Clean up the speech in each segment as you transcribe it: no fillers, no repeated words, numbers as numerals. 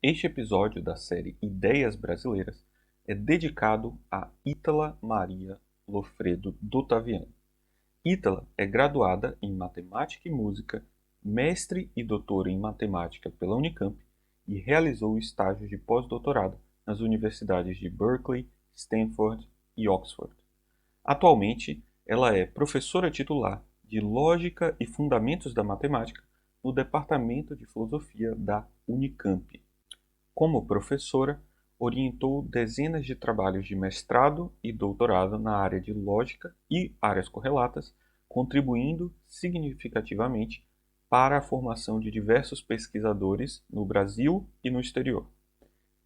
Este episódio da série Ideias Brasileiras é dedicado a Ítala Maria Lofredo d'Ottaviano. Ítala é graduada em Matemática e Música, mestre e doutora em Matemática pela Unicamp e realizou estágios de pós-doutorado nas universidades de Berkeley, Stanford e Oxford. Atualmente, ela é professora titular de Lógica e Fundamentos da Matemática no Departamento de Filosofia da Unicamp. Como professora, orientou dezenas de trabalhos de mestrado e doutorado na área de lógica e áreas correlatas, contribuindo significativamente para a formação de diversos pesquisadores no Brasil e no exterior.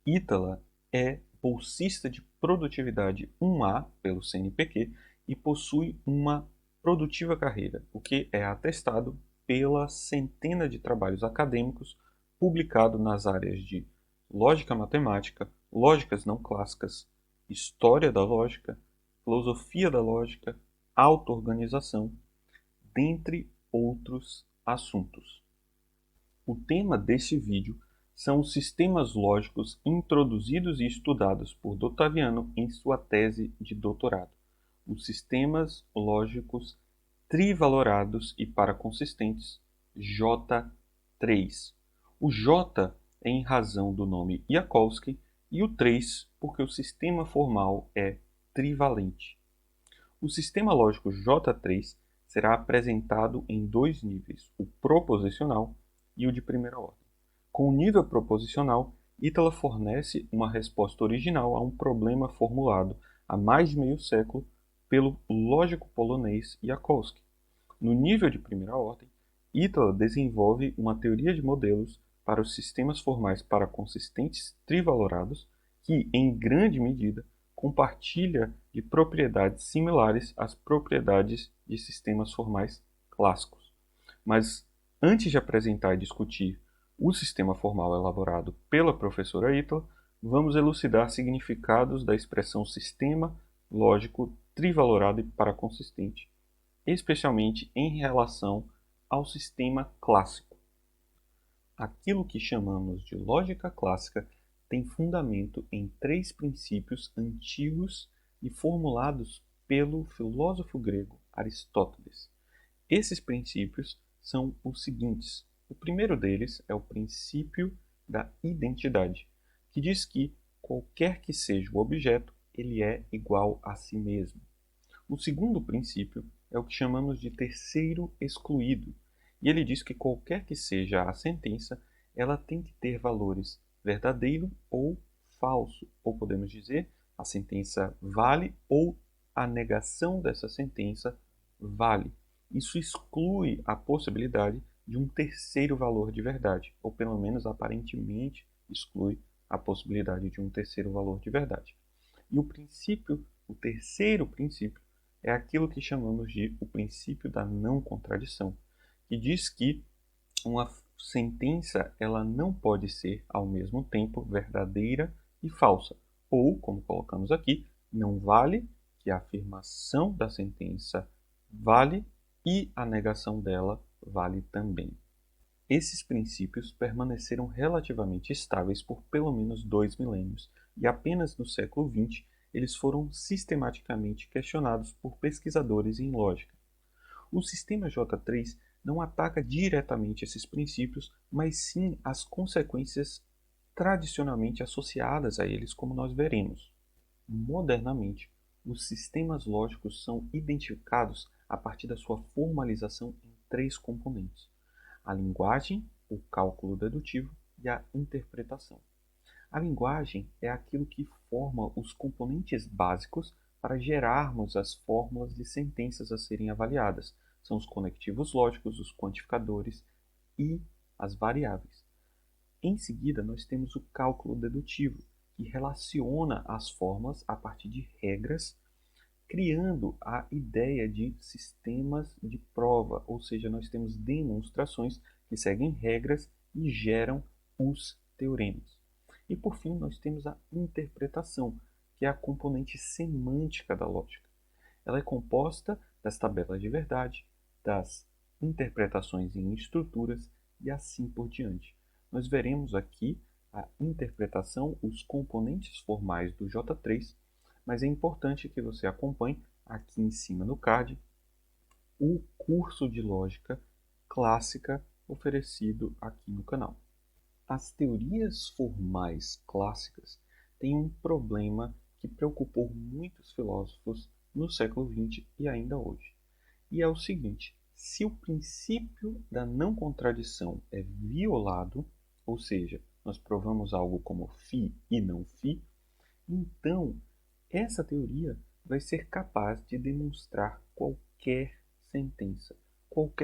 Ítala é bolsista de produtividade 1A pelo CNPq e possui uma produtiva carreira, o que é atestado pela centena de trabalhos acadêmicos publicados nas áreas de lógica matemática, lógicas não clássicas, história da lógica, filosofia da lógica, auto-organização, dentre outros assuntos. O tema deste vídeo são os sistemas lógicos introduzidos e estudados por d'Ottaviano em sua tese de doutorado. Os sistemas lógicos trivalorados e paraconsistentes, J3. O J é em razão do nome Jakovsky e o 3 porque o sistema formal é trivalente. O sistema lógico J3 será apresentado em dois níveis, o proposicional e o de primeira ordem. Com o nível proposicional, Ítala fornece uma resposta original a um problema formulado há mais de meio século pelo lógico polonês Jakovsky. No nível de primeira ordem, Ítala desenvolve uma teoria de modelos para os sistemas formais paraconsistentes trivalorados que, em grande medida, compartilha de propriedades similares às propriedades de sistemas formais clássicos. Mas, antes de apresentar e discutir o sistema formal elaborado pela professora Ítala, vamos elucidar significados da expressão sistema lógico trivalorado e paraconsistente, especialmente em relação ao sistema clássico. Aquilo que chamamos de lógica clássica tem fundamento em três princípios antigos e formulados pelo filósofo grego Aristóteles. Esses princípios são os seguintes. O primeiro deles é o princípio da identidade, que diz que qualquer que seja o objeto, ele é igual a si mesmo. O segundo princípio é o que chamamos de terceiro excluído, e ele diz que qualquer que seja a sentença, ela tem que ter valores verdadeiro ou falso, ou podemos dizer, a sentença vale ou a negação dessa sentença vale. Isso exclui a possibilidade de um terceiro valor de verdade, ou pelo menos aparentemente exclui a possibilidade de um terceiro valor de verdade. E o terceiro princípio, é aquilo que chamamos de o princípio da não contradição, que diz que uma sentença ela não pode ser ao mesmo tempo verdadeira e falsa, ou, como colocamos aqui, não vale que a afirmação da sentença vale e a negação dela vale também. Esses princípios permaneceram relativamente estáveis por pelo menos 2 milênios, e apenas no século XX eles foram sistematicamente questionados por pesquisadores em lógica. O sistema J3 não ataca diretamente esses princípios, mas sim as consequências tradicionalmente associadas a eles, como nós veremos. Modernamente, os sistemas lógicos são identificados a partir da sua formalização em três componentes: a linguagem, o cálculo dedutivo e a interpretação. A linguagem é aquilo que forma os componentes básicos para gerarmos as fórmulas de sentenças a serem avaliadas. São os conectivos lógicos, os quantificadores e as variáveis. Em seguida, nós temos o cálculo dedutivo, que relaciona as fórmulas a partir de regras, criando a ideia de sistemas de prova, ou seja, nós temos demonstrações que seguem regras e geram os teoremas. E por fim, nós temos a interpretação, que é a componente semântica da lógica. Ela é composta das tabelas de verdade, das interpretações em estruturas e assim por diante. Nós veremos aqui a interpretação, os componentes formais do J3, mas é importante que você acompanhe aqui em cima no card o curso de lógica clássica oferecido aqui no canal. As teorias formais clássicas têm um problema que preocupou muitos filósofos no século XX e ainda hoje. E é o seguinte: se o princípio da não contradição é violado, ou seja, nós provamos algo como φ e não φ, então essa teoria vai ser capaz de demonstrar qualquer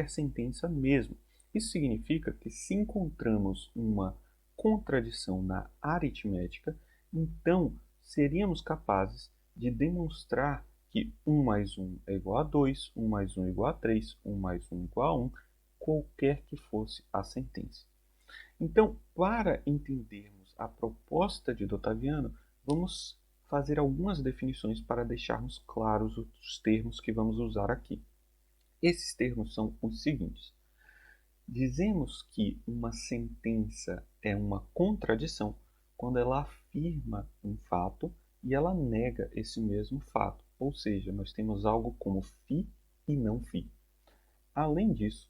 sentença mesmo. Isso significa que se encontramos uma contradição na aritmética, então seríamos capazes de demonstrar que 1 mais 1 é igual a 2, 1 mais 1 é igual a 3, 1 mais 1 é igual a 1, qualquer que fosse a sentença. Então, para entendermos a proposta de Dottaviano, vamos fazer algumas definições para deixarmos claros os termos que vamos usar aqui. Esses termos são os seguintes. Dizemos que uma sentença é uma contradição quando ela afirma um fato e ela nega esse mesmo fato, ou seja, nós temos algo como φ e não φ. Além disso,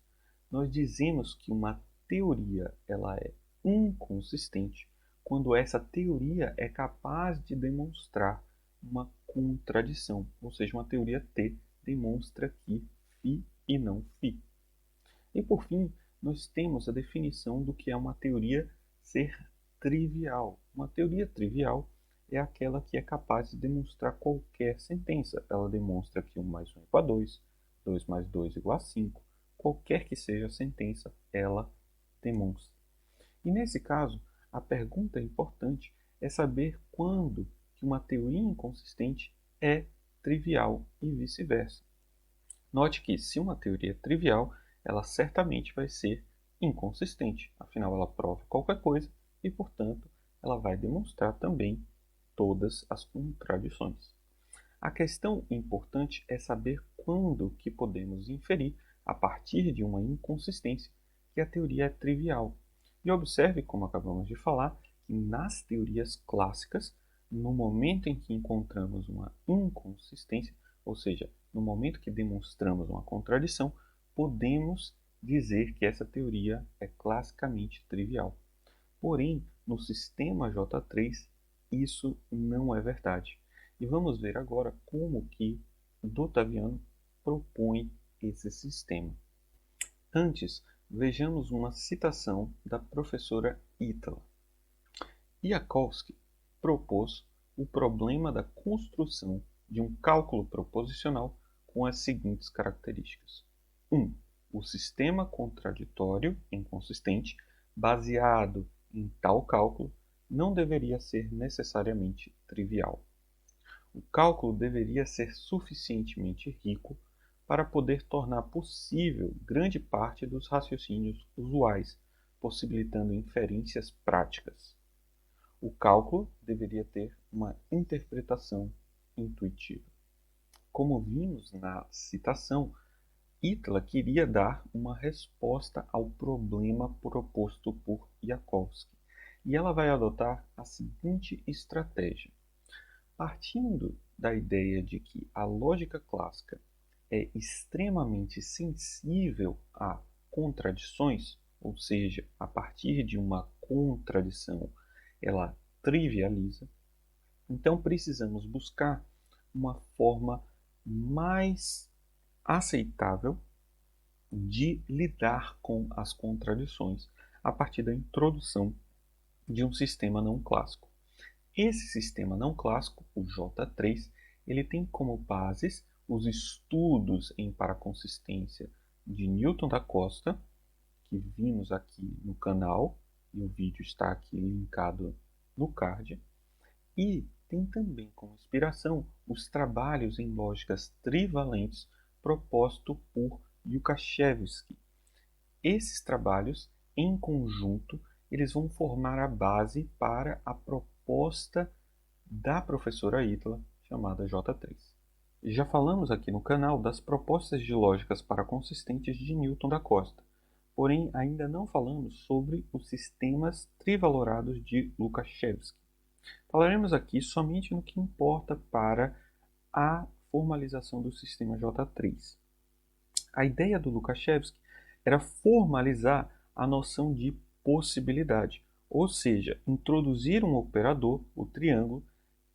nós dizemos que uma teoria ela é inconsistente quando essa teoria é capaz de demonstrar uma contradição, ou seja, uma teoria T demonstra que φ e não φ. E por fim, nós temos a definição do que é uma teoria ser trivial. Uma teoria trivial é aquela que é capaz de demonstrar qualquer sentença. Ela demonstra que 1 mais 1 é igual a 2, 2 mais 2 é igual a 5. Qualquer que seja a sentença, ela demonstra. E nesse caso, a pergunta importante é saber quando que uma teoria inconsistente é trivial e vice-versa. Note que se uma teoria é trivial, ela certamente vai ser inconsistente. Afinal, ela prova qualquer coisa e, portanto, ela vai demonstrar também todas as contradições. A questão importante é saber quando que podemos inferir, a partir de uma inconsistência, que a teoria é trivial. E observe, como acabamos de falar, que nas teorias clássicas, no momento em que encontramos uma inconsistência, ou seja, no momento que demonstramos uma contradição, podemos dizer que essa teoria é classicamente trivial. Porém, no sistema J3, isso não é verdade. E vamos ver agora como que Dottaviano propõe esse sistema. Antes, vejamos uma citação da professora Ítala. Iacovsky propôs o problema da construção de um cálculo proposicional com as seguintes características. 1. O sistema contraditório inconsistente baseado em tal cálculo não deveria ser necessariamente trivial. O cálculo deveria ser suficientemente rico para poder tornar possível grande parte dos raciocínios usuais, possibilitando inferências práticas. O cálculo deveria ter uma interpretação intuitiva. Como vimos na citação, Ítala queria dar uma resposta ao problema proposto por Iacovsky, e ela vai adotar a seguinte estratégia. Partindo da ideia de que a lógica clássica é extremamente sensível a contradições, ou seja, a partir de uma contradição ela trivializa, então precisamos buscar uma forma mais aceitável de lidar com as contradições a partir da introdução de um sistema não clássico. Esse sistema não clássico, o J3, ele tem como bases os estudos em paraconsistência de Newton da Costa, que vimos aqui no canal, e o vídeo está aqui linkado no card, e tem também como inspiração os trabalhos em lógicas trivalentes propostos por Lukashevsky. Esses trabalhos, em conjunto, eles vão formar a base para a proposta da professora Ítala, chamada J3. Já falamos aqui no canal das propostas de lógicas paraconsistentes de Newton da Costa. Porém, ainda não falamos sobre os sistemas trivalorados de Lukashevsky. Falaremos aqui somente no que importa para a formalização do sistema J3. A ideia do Lukashevsky era formalizar a noção de possibilidade, ou seja, introduzir um operador, o triângulo,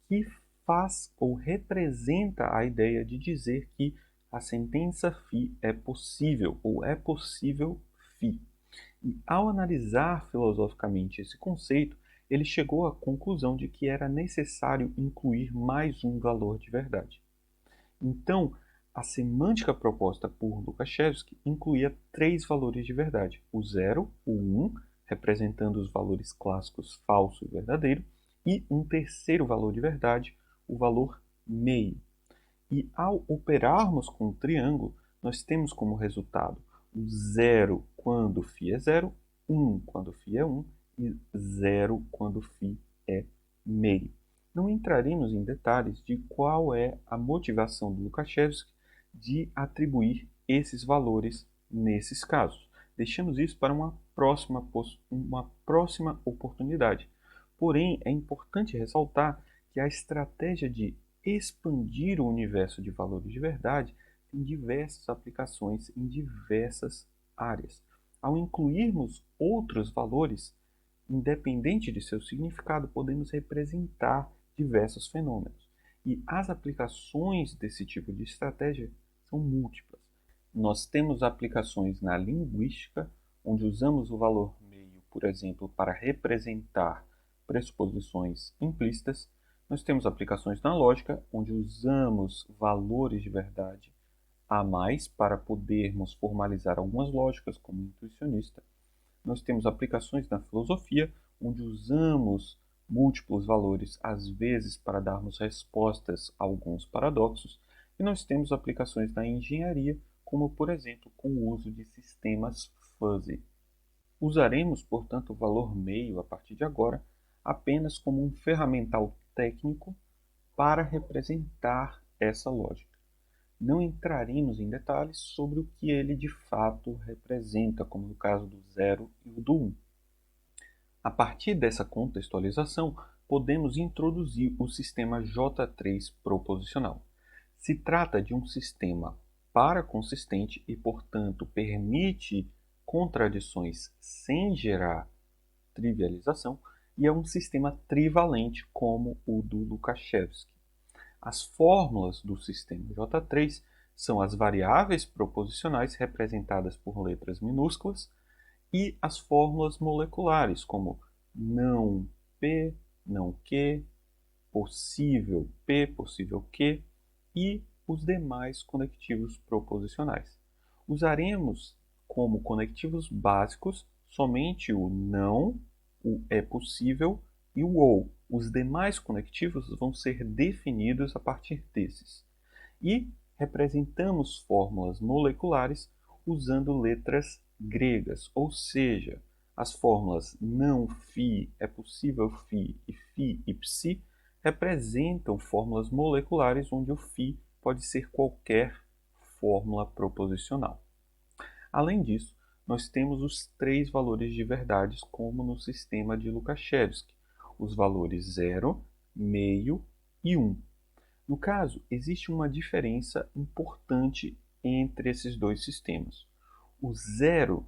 que faz ou representa a ideia de dizer que a sentença φ é possível ou é possível φ. E ao analisar filosoficamente esse conceito, ele chegou à conclusão de que era necessário incluir mais um valor de verdade. Então, a semântica proposta por Lukashevsky incluía 3 valores de verdade: o 0, o 1, representando os valores clássicos falso e verdadeiro, e um terceiro valor de verdade, o valor meio. E ao operarmos com o triângulo, nós temos como resultado o 0 quando φ é 0, 1 quando φ é 1 e 0 quando φ é meio. Não entraremos em detalhes de qual é a motivação do Lukashevsky de atribuir esses valores nesses casos. Deixamos isso para uma próxima oportunidade. Porém, é importante ressaltar que a estratégia de expandir o universo de valores de verdade tem diversas aplicações em diversas áreas. Ao incluirmos outros valores, independente de seu significado, podemos representar diversos fenômenos. E as aplicações desse tipo de estratégia são múltiplas. Nós temos aplicações na linguística, onde usamos o valor meio, por exemplo, para representar pressuposições implícitas. Nós temos aplicações na lógica, onde usamos valores de verdade a mais para podermos formalizar algumas lógicas, como intuicionista. Nós temos aplicações na filosofia, onde usamos múltiplos valores, às vezes, para darmos respostas a alguns paradoxos. E nós temos aplicações na engenharia, como, por exemplo, com o uso de sistemas fuzzy. Usaremos, portanto, o valor meio, a partir de agora, apenas como um ferramental técnico para representar essa lógica. Não entraremos em detalhes sobre o que ele de fato representa, como no caso do 0 e o do 1. A partir dessa contextualização, podemos introduzir o sistema J3 proposicional. Se trata de um sistema paraconsistente e, portanto, permite contradições sem gerar trivialização, e é um sistema trivalente como o do Lukashevsky. As fórmulas do sistema J3 são as variáveis proposicionais representadas por letras minúsculas e as fórmulas moleculares, como não P, não Q, possível P, possível Q e os demais conectivos proposicionais. Usaremos como conectivos básicos somente o não, o é possível e o ou. Os demais conectivos vão ser definidos a partir desses. E representamos fórmulas moleculares usando letras gregas, ou seja, as fórmulas não φ, é possível φ e φ e psi representam fórmulas moleculares onde o φ pode ser qualquer fórmula proposicional. Além disso, nós temos os 3 valores de verdades como no sistema de Lukashevsky, os valores 0, meio e 1. No caso, existe uma diferença importante entre esses dois sistemas. O 0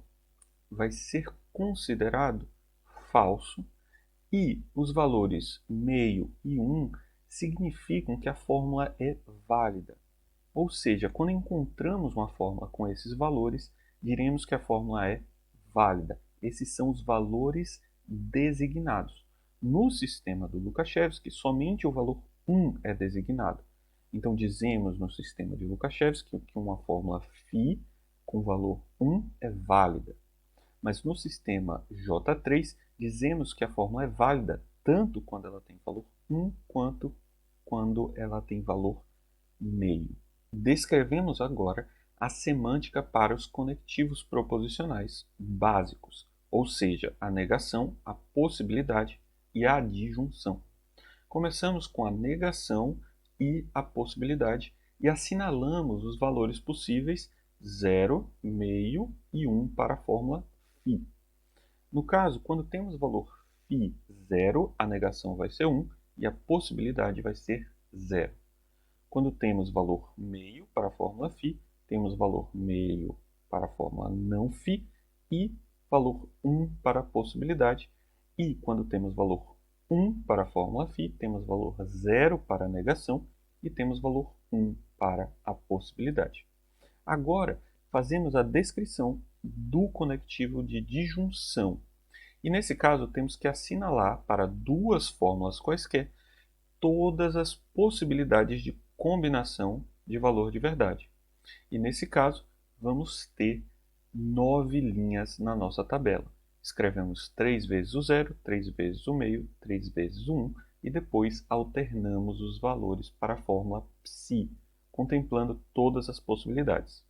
vai ser considerado falso e os valores meio e 1 significam que a fórmula é válida. Ou seja, quando encontramos uma fórmula com esses valores, diremos que a fórmula é válida. Esses são os valores designados. No sistema do Lukashevsky, somente o valor 1 é designado. Então, dizemos no sistema de Lukashevsky que uma fórmula φ com valor 1 é válida. Mas no sistema J3, dizemos que a fórmula é válida tanto quando ela tem valor 1 quanto quando ela tem valor meio. Descrevemos agora a semântica para os conectivos proposicionais básicos, ou seja, a negação, a possibilidade e a adjunção. Começamos com a negação e a possibilidade e assinalamos os valores possíveis 0, meio e 1 para a fórmula φ. No caso, quando temos o valor φ 0, a negação vai ser 1 e a possibilidade vai ser 0. Quando temos valor meio para a fórmula φ, temos valor meio para a fórmula não φ e valor 1 para a possibilidade. E quando temos valor 1 para a fórmula φ, temos valor 0 para a negação e temos valor 1 para a possibilidade. Agora, fazemos a descrição do conectivo de disjunção. E nesse caso, temos que assinalar para duas fórmulas quaisquer todas as possibilidades de combinação de valor de verdade. E nesse caso, vamos ter 9 linhas na nossa tabela. Escrevemos 3 vezes o 0, 3 vezes o meio, 3 vezes o 1 e depois alternamos os valores para a fórmula ψ, contemplando todas as possibilidades.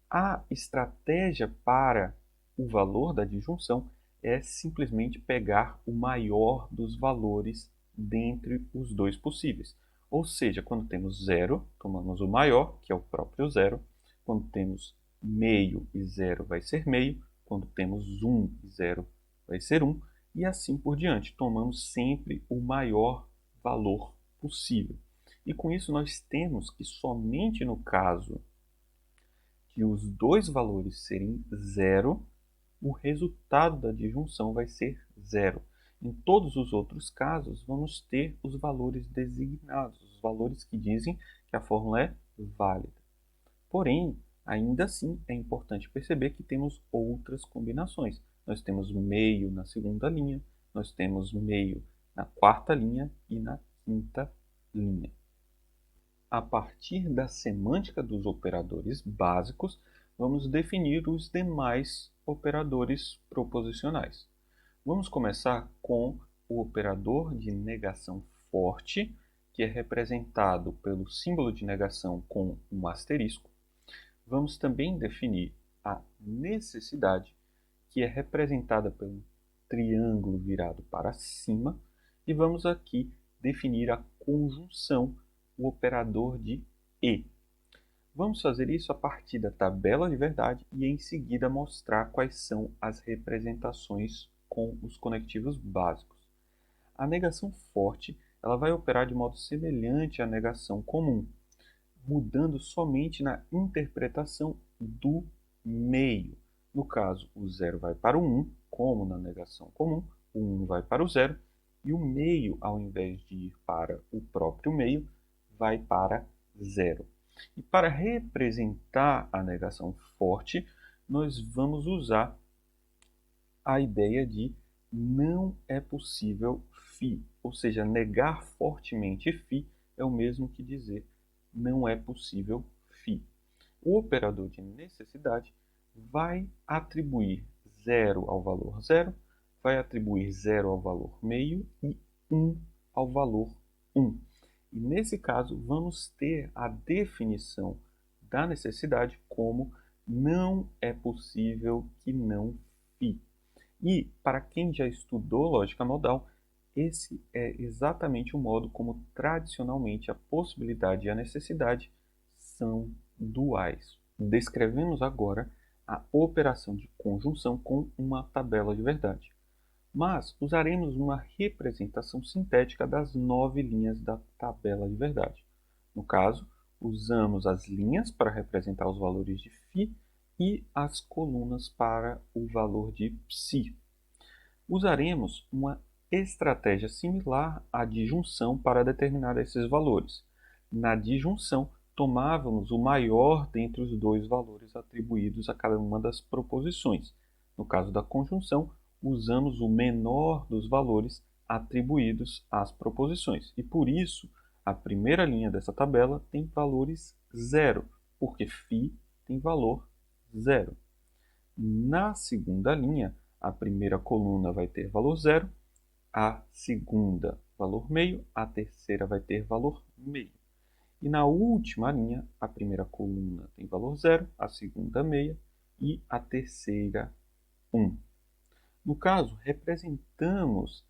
A estratégia para o valor da disjunção é simplesmente pegar o maior dos valores dentre os dois possíveis. Ou seja, quando temos 0, tomamos o maior, que é o próprio 0. Quando temos meio e 0 vai ser meio. Quando temos 1 e 0 vai ser 1. E assim por diante. Tomamos sempre o maior valor possível. E com isso nós temos que somente no caso que os dois valores serem 0, o resultado da disjunção vai ser 0. Em todos os outros casos, vamos ter os valores designados, os valores que dizem que a fórmula é válida. Porém, ainda assim, é importante perceber que temos outras combinações. Nós temos meio na segunda linha, nós temos meio na quarta linha e na quinta linha. A partir da semântica dos operadores básicos, vamos definir os demais operadores proposicionais. Vamos começar com o operador de negação forte, que é representado pelo símbolo de negação com um asterisco. Vamos também definir a necessidade, que é representada pelo triângulo virado para cima. E vamos aqui definir a conjunção, o operador de e. Vamos fazer isso a partir da tabela de verdade e em seguida mostrar quais são as representações com os conectivos básicos. A negação forte ela vai operar de modo semelhante à negação comum, mudando somente na interpretação do meio. No caso, o 0 vai para o 1, como na negação comum, o 1 vai para o 0, e o meio, ao invés de ir para o próprio meio, vai para 0. E para representar a negação forte, nós vamos usar a ideia de não é possível φ, ou seja, negar fortemente φ é o mesmo que dizer não é possível φ. O operador de necessidade vai atribuir 0 ao valor 0, vai atribuir 0 ao valor meio e 1 ao valor 1. E nesse caso, vamos ter a definição da necessidade como não é possível que não φ. E, para quem já estudou lógica modal, esse é exatamente o modo como tradicionalmente a possibilidade e a necessidade são duais. Descrevemos agora a operação de conjunção com uma tabela de verdade. Mas usaremos uma representação sintética das 9 linhas da tabela de verdade. No caso, usamos as linhas para representar os valores de φ e as colunas para o valor de ψ. Usaremos uma estratégia similar à disjunção para determinar esses valores. Na disjunção, tomávamos o maior dentre os dois valores atribuídos a cada uma das proposições. No caso da conjunção, usamos o menor dos valores atribuídos às proposições. E por isso, a primeira linha dessa tabela tem valores 0, porque φ tem valor 0. Na segunda linha, a primeira coluna vai ter valor 0, a segunda valor meio, a terceira vai ter valor meio. E na última linha, a primeira coluna tem valor 0, a segunda meia e a terceira 1. No caso, representamos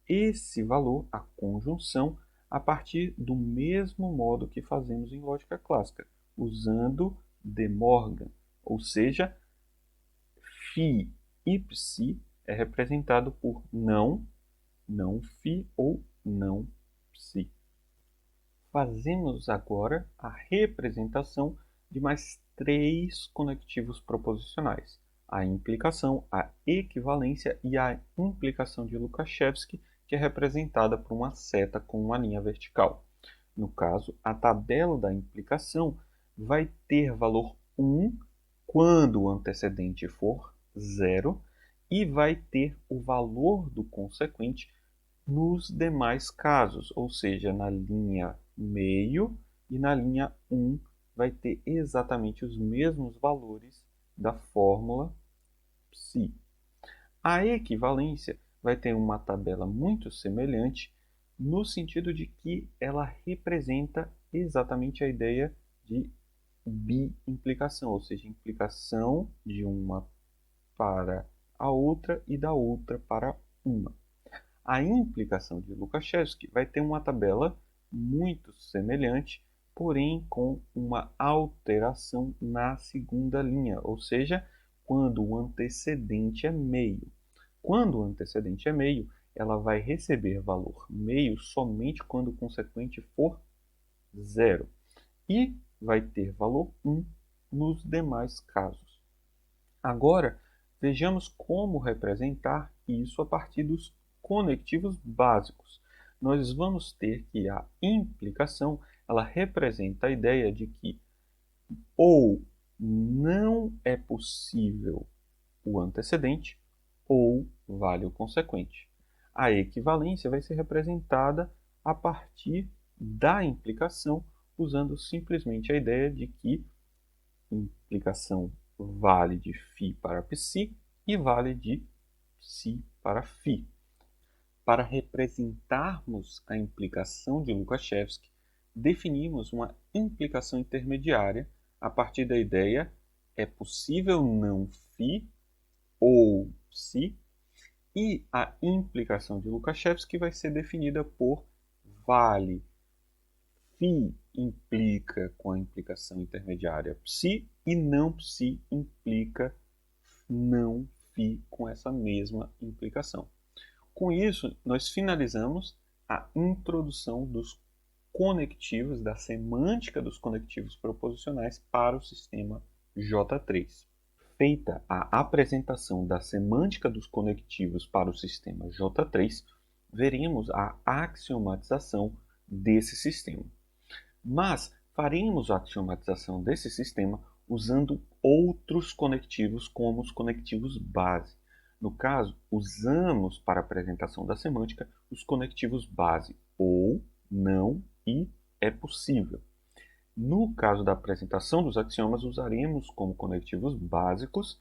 esse valor, a conjunção, a partir do mesmo modo que fazemos em lógica clássica, usando De Morgan, ou seja, φ e ψ é representado por não, não φ ou não ψ. Fazemos agora a representação de mais três conectivos proposicionais: a implicação, a equivalência e a implicação de Lukashevsky, que é representada por uma seta com uma linha vertical. No caso, a tabela da implicação vai ter valor 1 quando o antecedente for 0 e vai ter o valor do consequente nos demais casos, ou seja, na linha meio e na linha 1 vai ter exatamente os mesmos valores da fórmula psi. A equivalência vai ter uma tabela muito semelhante no sentido de que ela representa exatamente a ideia de bi-implicação, ou seja, implicação de uma para a outra e da outra para uma. A implicação de Lukashevsky vai ter uma tabela muito semelhante, porém com uma alteração na segunda linha, ou seja, quando o antecedente é meio. Quando o antecedente é meio, ela vai receber valor meio somente quando o consequente for 0 e vai ter valor 1 nos demais casos. Agora, vejamos como representar isso a partir dos conectivos básicos. Nós vamos ter que a implicação ela representa a ideia de que ou não é possível o antecedente ou vale o consequente. A equivalência vai ser representada a partir da implicação, usando simplesmente a ideia de que implicação vale de φ para psi e vale de psi para φ. Para representarmos a implicação de Lukashevsky, definimos uma implicação intermediária a partir da ideia é possível não φ ou psi, e a implicação de Lukashevsky vai ser definida por vale φ implica com a implicação intermediária psi e não psi implica não φ com essa mesma implicação. Com isso, nós finalizamos a introdução dos conectivos, da semântica dos conectivos proposicionais para o sistema J3. Feita a apresentação da semântica dos conectivos para o sistema J3, veremos a axiomatização desse sistema. Mas faremos a axiomatização desse sistema usando outros conectivos como os conectivos base. No caso, usamos para a apresentação da semântica os conectivos base ou, não e é possível. No caso da apresentação dos axiomas, usaremos como conectivos básicos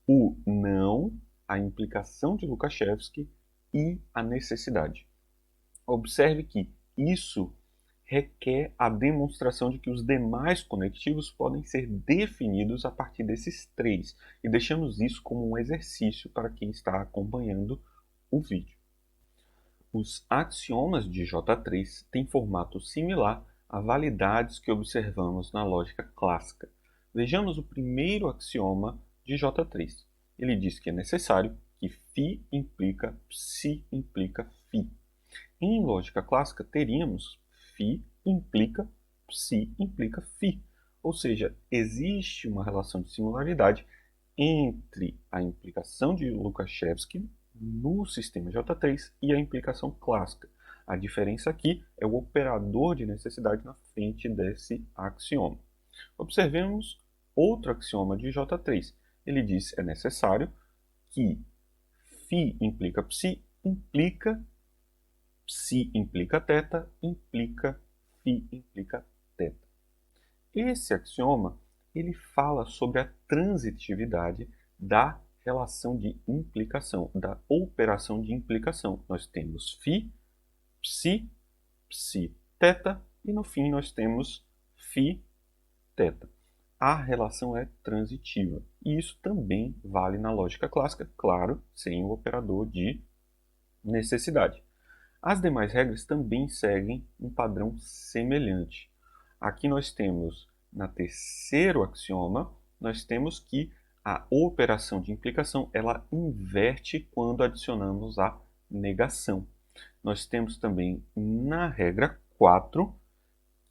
o não, a implicação de Lukashevsky e a necessidade. Observe que isso requer a demonstração de que os demais conectivos podem ser definidos a partir desses três, e deixamos isso como um exercício para quem está acompanhando o vídeo. Os axiomas de J3 têm formato similar a validades que observamos na lógica clássica. Vejamos o primeiro axioma de J3. Ele diz que é necessário que φ implica psi implica φ. Em lógica clássica, teríamos φ implica psi implica φ. Ou seja, existe uma relação de similaridade entre a implicação de Lukashevsky no sistema J3 e a implicação clássica. A diferença aqui é o operador de necessidade na frente desse axioma. Observemos outro axioma de J3. Ele diz que é necessário que φ implica psi implica θ implica φ implica θ. Esse axioma ele fala sobre a transitividade da relação de implicação, da operação de implicação. Nós temos φ, psi, θ e no fim nós temos φ, θ. A relação é transitiva e isso também vale na lógica clássica, claro, sem o operador de necessidade. As demais regras também seguem um padrão semelhante. Aqui nós temos no terceiro axioma, nós temos que a operação de implicação ela inverte quando adicionamos a negação. Nós temos também na regra 4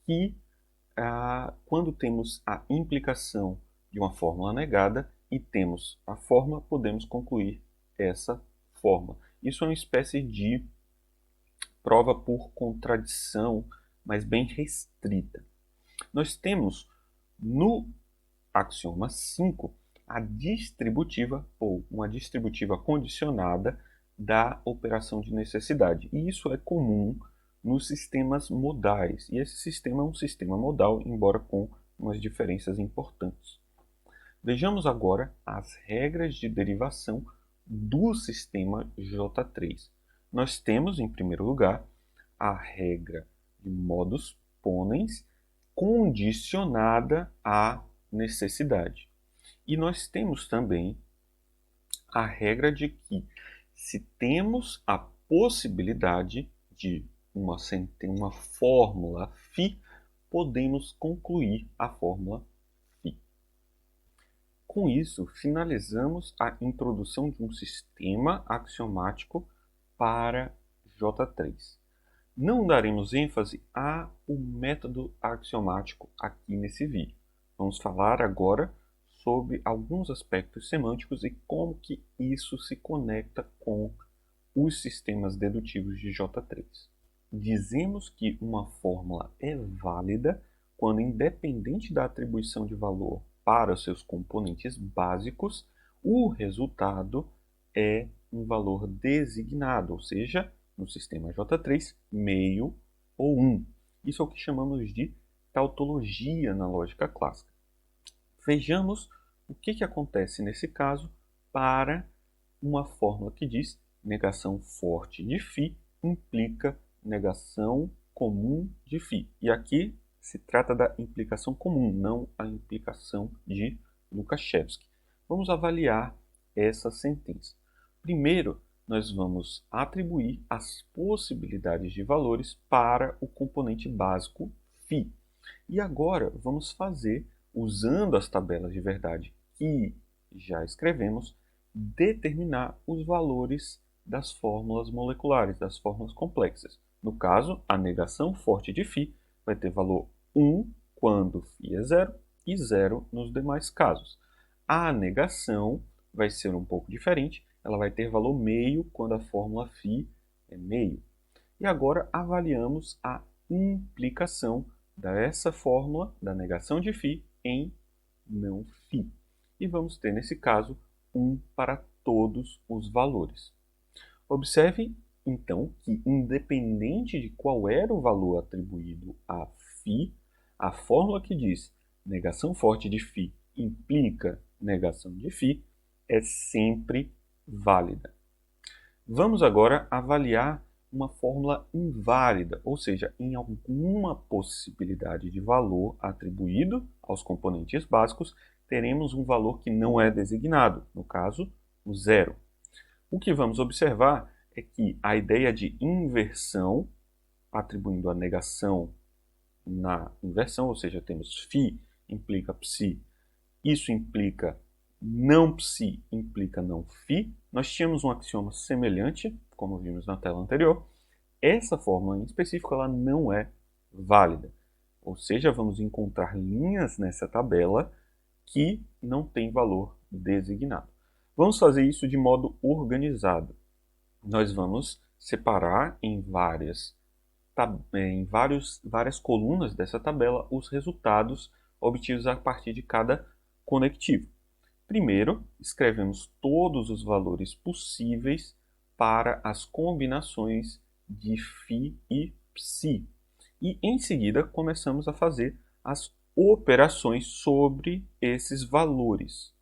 que quando temos a implicação de uma fórmula negada e temos a fórmula, podemos concluir essa fórmula. Isso é uma espécie de prova por contradição, mas bem restrita. Nós temos no axioma 5 a distributiva ou uma distributiva condicionada da operação de necessidade. E isso é comum nos sistemas modais. E esse sistema é um sistema modal, embora com umas diferenças importantes. Vejamos agora as regras de derivação do sistema J3. Nós temos, em primeiro lugar, a regra de modus ponens condicionada à necessidade. E nós temos também a regra de que, se temos a possibilidade de uma fórmula φ, podemos concluir a fórmula φ. Com isso, finalizamos a introdução de um sistema axiomático para J3. Não daremos ênfase ao método axiomático aqui nesse vídeo. Vamos falar agora sobre alguns aspectos semânticos e como que isso se conecta com os sistemas dedutivos de J3. Dizemos que uma fórmula é válida quando, independente da atribuição de valor para os seus componentes básicos, o resultado é um valor designado, ou seja, no sistema J3, meio ou 1. Isso é o que chamamos de tautologia na lógica clássica. Vejamos o que acontece nesse caso para uma fórmula que diz negação forte de φ implica negação comum de φ. E aqui se trata da implicação comum, não a implicação de Lukashevsky. Vamos avaliar essa sentença. Primeiro, nós vamos atribuir as possibilidades de valores para o componente básico φ. E agora vamos fazer, usando as tabelas de verdade que já escrevemos, determinar os valores das fórmulas moleculares, das fórmulas complexas. No caso, a negação forte de φ vai ter valor 1 quando φ é 0 e 0 nos demais casos. A negação vai ser um pouco diferente, ela vai ter valor meio quando a fórmula φ é meio. E agora avaliamos a implicação dessa fórmula da negação de φ em não φ. E vamos ter, nesse caso, 1 para todos os valores. Observe, então, que independente de qual era o valor atribuído a φ, a fórmula que diz negação forte de φ implica negação de φ é sempre válida. Vamos agora avaliar uma fórmula inválida, ou seja, em alguma possibilidade de valor atribuído aos componentes básicos, teremos um valor que não é designado, no caso, o zero. O que vamos observar é que a ideia de inversão, atribuindo a negação na inversão, ou seja, temos φ implica psi, isso implica não psi implica não φ. Nós tínhamos um axioma semelhante, como vimos na tela anterior. Essa fórmula em específico ela não é válida. Ou seja, vamos encontrar linhas nessa tabela que não tem valor designado. Vamos fazer isso de modo organizado. Nós vamos separar em várias colunas dessa tabela os resultados obtidos a partir de cada conectivo. Primeiro, escrevemos todos os valores possíveis para as combinações de φ e psi. E, em seguida, começamos a fazer as operações sobre esses valores.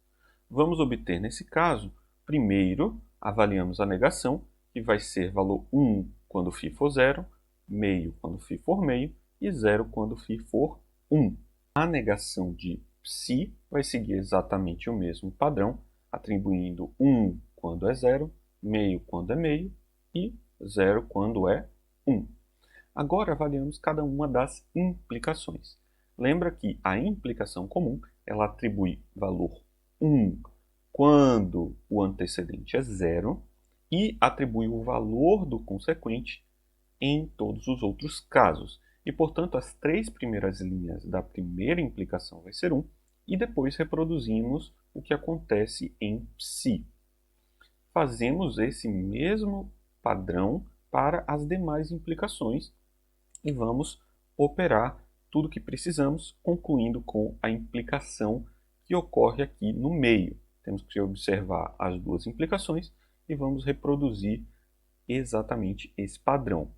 Vamos obter, nesse caso, primeiro, avaliamos a negação, que vai ser valor 1 quando φ for 0, meio quando φ for meio e 0 quando φ for 1. A negação de psi vai seguir exatamente o mesmo padrão, atribuindo 1 quando é 0, meio quando é meio e 0 quando é 1. Agora avaliamos cada uma das implicações. Lembra que a implicação comum ela atribui valor 1 quando o antecedente é 0 e atribui o valor do consequente em todos os outros casos. E, portanto, as 3 primeiras linhas da primeira implicação vai ser 1 e depois reproduzimos o que acontece em psi. Fazemos esse mesmo padrão para as demais implicações e vamos operar tudo o que precisamos, concluindo com a implicação que ocorre aqui no meio. Temos que observar as duas implicações e vamos reproduzir exatamente esse padrão.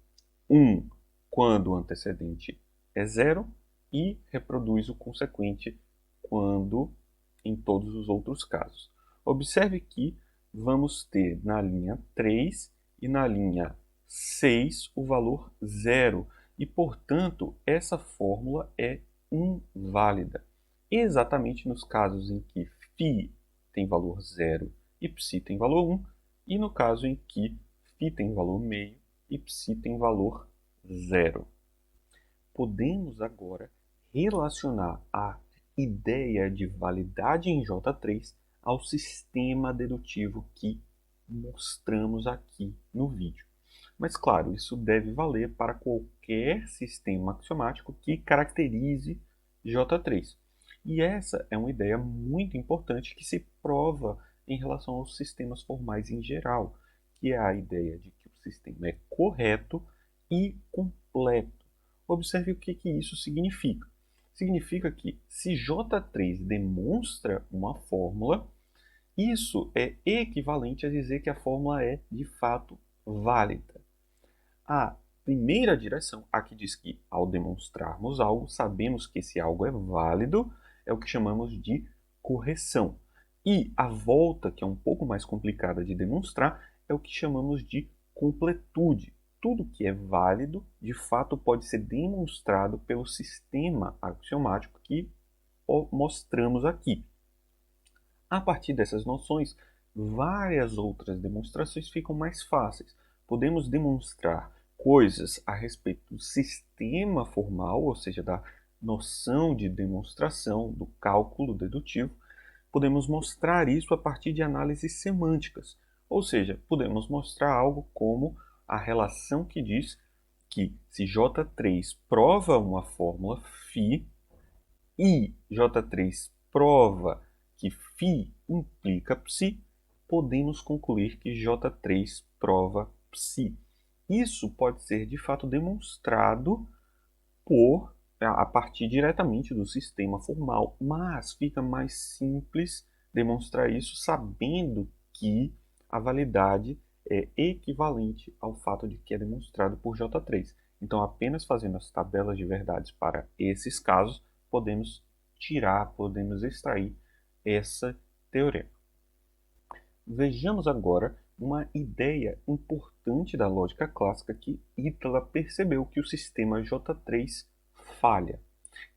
1 quando o antecedente é 0 e reproduz o consequente quando em todos os outros casos. Observe que vamos ter na linha 3 e na linha 6 o valor 0 e, portanto, essa fórmula é inválida. Exatamente nos casos em que φ tem valor 0 e ψ tem valor 1 e no caso em que φ tem valor meio e ψ tem valor 0. Podemos agora relacionar a ideia de validade em J3 ao sistema dedutivo que mostramos aqui no vídeo. Mas, claro, isso deve valer para qualquer sistema axiomático que caracterize J3. E essa é uma ideia muito importante que se prova em relação aos sistemas formais em geral, que é a ideia de que o sistema é correto e completo. Observe o que isso significa. Significa que se J3 demonstra uma fórmula, isso é equivalente a dizer que a fórmula é, de fato, válida. A primeira direção, a que diz que, ao demonstrarmos algo, sabemos que esse algo é válido, é o que chamamos de correção. E a volta, que é um pouco mais complicada de demonstrar, é o que chamamos de completude. Tudo que é válido, de fato, pode ser demonstrado pelo sistema axiomático que mostramos aqui. A partir dessas noções, várias outras demonstrações ficam mais fáceis. Podemos demonstrar coisas a respeito do sistema formal, ou seja, da noção de demonstração, do cálculo dedutivo. Podemos mostrar isso a partir de análises semânticas, ou seja, podemos mostrar algo como a relação que diz que se J3 prova uma fórmula φ e J3 prova que φ implica ψ, podemos concluir que J3 prova ψ. Isso pode ser de fato demonstrado a partir diretamente do sistema formal, mas fica mais simples demonstrar isso sabendo que a validade é equivalente ao fato de que é demonstrado por J3. Então, apenas fazendo as tabelas de verdades para esses casos, podemos extrair essa teorema. Vejamos agora uma ideia importante da lógica clássica que Itala percebeu que o sistema J3 falha.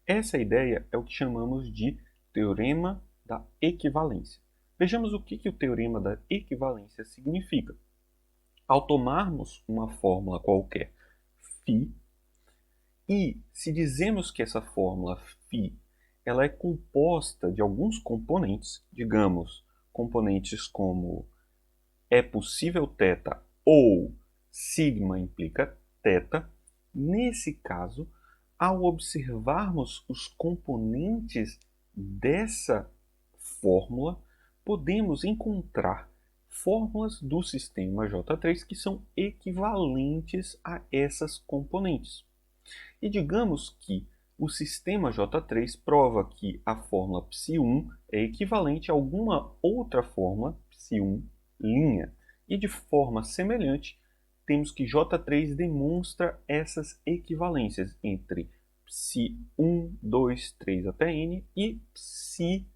Essa ideia é o que chamamos de teorema da equivalência. Vejamos o que o teorema da equivalência significa. Ao tomarmos uma fórmula qualquer φ, e se dizemos que essa fórmula φ ela é composta de alguns componentes, digamos, componentes como é possível θ ou sigma implica θ, nesse caso, ao observarmos os componentes dessa fórmula, podemos encontrar fórmulas do sistema J3 que são equivalentes a essas componentes. E digamos que o sistema J3 prova que a fórmula ψ1 é equivalente a alguma outra fórmula ψ1'. E de forma semelhante, temos que J3 demonstra essas equivalências entre ψ1, 2, 3 até n e ψn'.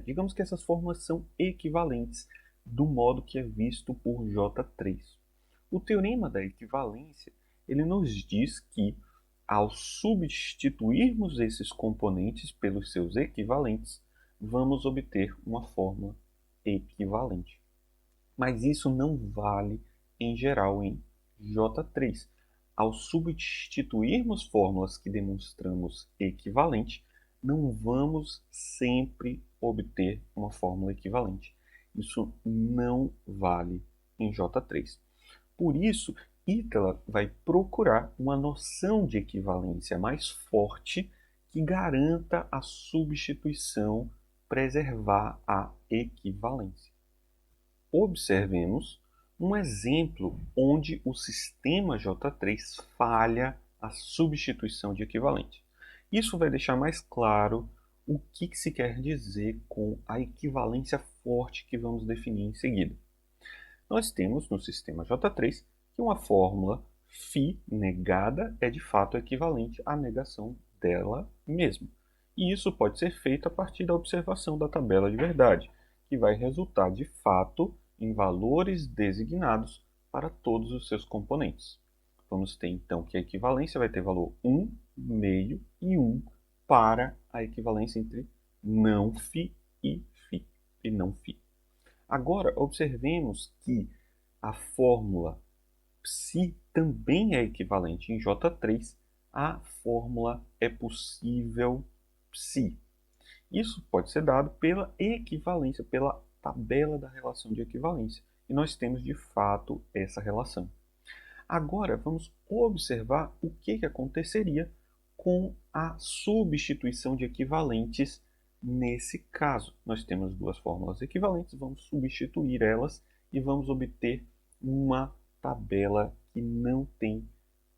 Digamos que essas fórmulas são equivalentes do modo que é visto por J3. O teorema da equivalência ele nos diz que, ao substituirmos esses componentes pelos seus equivalentes, vamos obter uma fórmula equivalente. Mas isso não vale em geral em J3. ao substituirmos fórmulas que demonstramos equivalente, não vamos sempre obter uma fórmula equivalente. Isso não vale em J3. Por isso, Ítala vai procurar uma noção de equivalência mais forte que garanta a substituição, preservar a equivalência. Observemos um exemplo onde o sistema J3 falha a substituição de equivalente. Isso vai deixar mais claro o que se quer dizer com a equivalência forte que vamos definir em seguida. Nós temos no sistema J3 que uma fórmula φ negada é de fato equivalente à negação dela mesma. E isso pode ser feito a partir da observação da tabela de verdade, que vai resultar de fato em valores designados para todos os seus componentes. Vamos ter então que a equivalência vai ter valor 1, meio e 1 para a equivalência entre não φ e não φ. Agora, observemos que a fórmula ψ também é equivalente em J3 à fórmula é possível ψ. Isso pode ser dado pela equivalência, pela tabela da relação de equivalência. E nós temos, de fato, essa relação. Agora, vamos observar o que aconteceria com a substituição de equivalentes nesse caso. Nós temos duas fórmulas equivalentes, vamos substituir elas e vamos obter uma tabela que não tem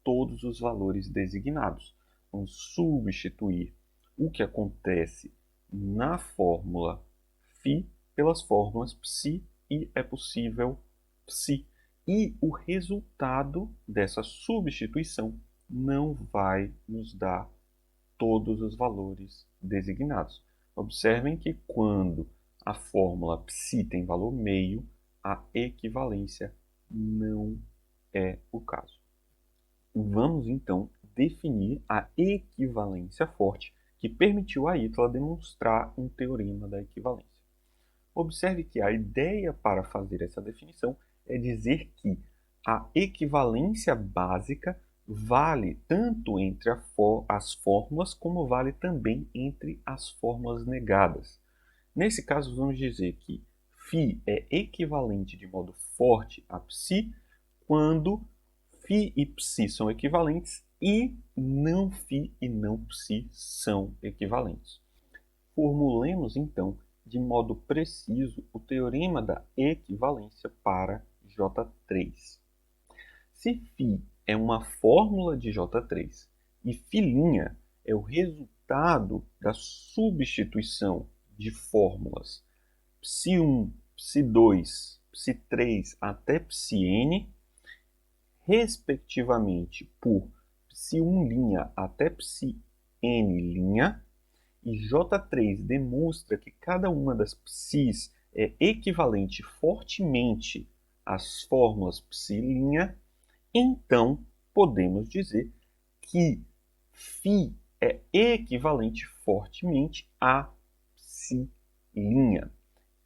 todos os valores designados. Vamos substituir o que acontece na fórmula φ pelas fórmulas ψ e é possível ψ. E o resultado dessa substituição não vai nos dar todos os valores designados. Observem que quando a fórmula ψ tem valor meio, a equivalência não é o caso. Vamos então definir a equivalência forte que permitiu a Ítala demonstrar um teorema da equivalência. Observe que a ideia para fazer essa definição é dizer que a equivalência básica vale tanto entre as fórmulas como vale também entre as fórmulas negadas. Nesse caso, vamos dizer que φ é equivalente de modo forte a ψ quando φ e ψ são equivalentes e não φ e não ψ são equivalentes. Formulemos, então, de modo preciso o teorema da equivalência para J3. Se φ é uma fórmula de J3 e φ' é o resultado da substituição de fórmulas ψ1, ψ2, ψ3 até ψn, respectivamente por ψ1' até ψn', e J3 demonstra que cada uma das psis é equivalente fortemente às fórmulas ψ', então podemos dizer que φ é equivalente fortemente a ψ'.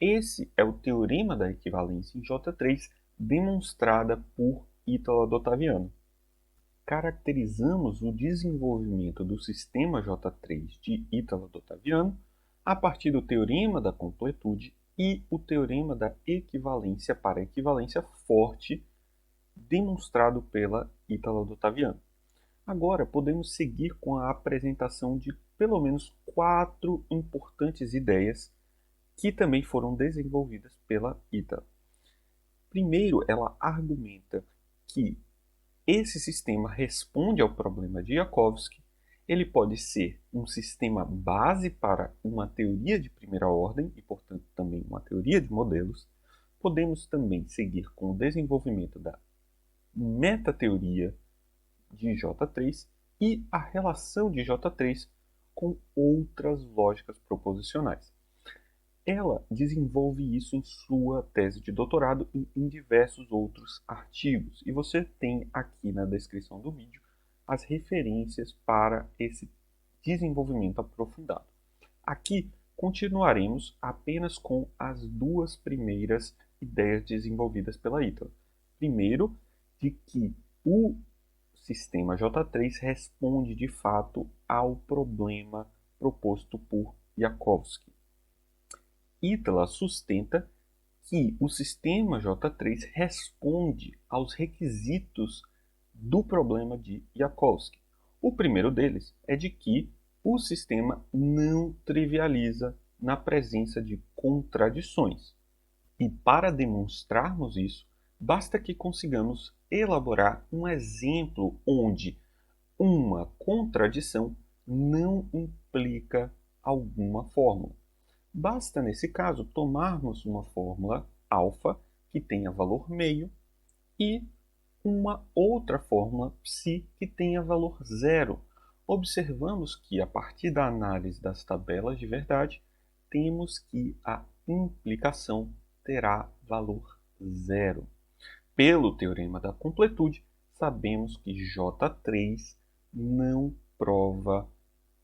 Esse é o teorema da equivalência em J3 demonstrada por Ítala do Ottaviano. Caracterizamos o desenvolvimento do sistema J3 de Ítala do Ottaviano a partir do teorema da completude e o teorema da equivalência para a equivalência forte demonstrado pela Ítala do Ottaviano. Agora podemos seguir com a apresentação de pelo menos 4 importantes ideias que também foram desenvolvidas pela Ítala. Primeiro, ela argumenta que esse sistema responde ao problema de Jakovsky. Ele pode ser um sistema base para uma teoria de primeira ordem e, portanto, também uma teoria de modelos. Podemos também seguir com o desenvolvimento da metateoria de J3 e a relação de J3 com outras lógicas proposicionais. Ela desenvolve isso em sua tese de doutorado e em diversos outros artigos. E você tem aqui na descrição do vídeo as referências para esse desenvolvimento aprofundado. Aqui continuaremos apenas com as duas primeiras ideias desenvolvidas pela Ítala. Primeiro, de que o sistema J3 responde de fato ao problema proposto por Jakovsky. Itala sustenta que o sistema J3 responde aos requisitos do problema de Jakovsky. O primeiro deles é de que o sistema não trivializa na presença de contradições. E para demonstrarmos isso, basta que consigamos elaborar um exemplo onde uma contradição não implica alguma fórmula. Basta, nesse caso, tomarmos uma fórmula alfa que tenha valor meio e uma outra fórmula psi que tenha valor zero. Observamos que, a partir da análise das tabelas de verdade, temos que a implicação terá valor zero. Pelo teorema da completude, sabemos que J3 não prova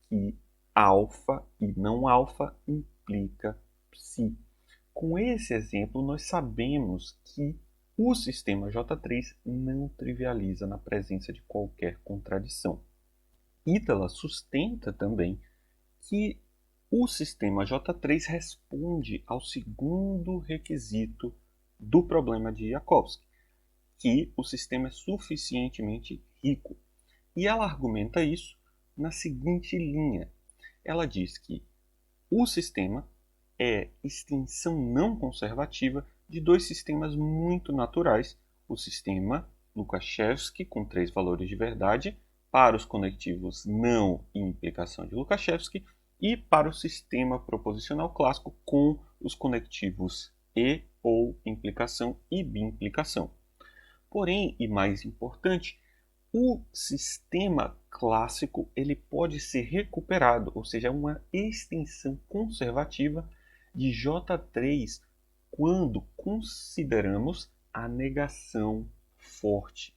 que alfa e não alfa implica psi. Com esse exemplo, nós sabemos que o sistema J3 não trivializa na presença de qualquer contradição. Itala sustenta também que o sistema J3 responde ao segundo requisito do problema de Jakovsky, que o sistema é suficientemente rico. E ela argumenta isso na seguinte linha. Ela diz que o sistema é extensão não conservativa de dois sistemas muito naturais, o sistema Lukashevsky, com 3 valores de verdade, para os conectivos não e implicação de Lukashevsky, e para o sistema proposicional clássico, com os conectivos e ou implicação e bimplicação. Porém, e mais importante, o sistema clássico ele pode ser recuperado, ou seja, uma extensão conservativa de J3 quando consideramos a negação forte.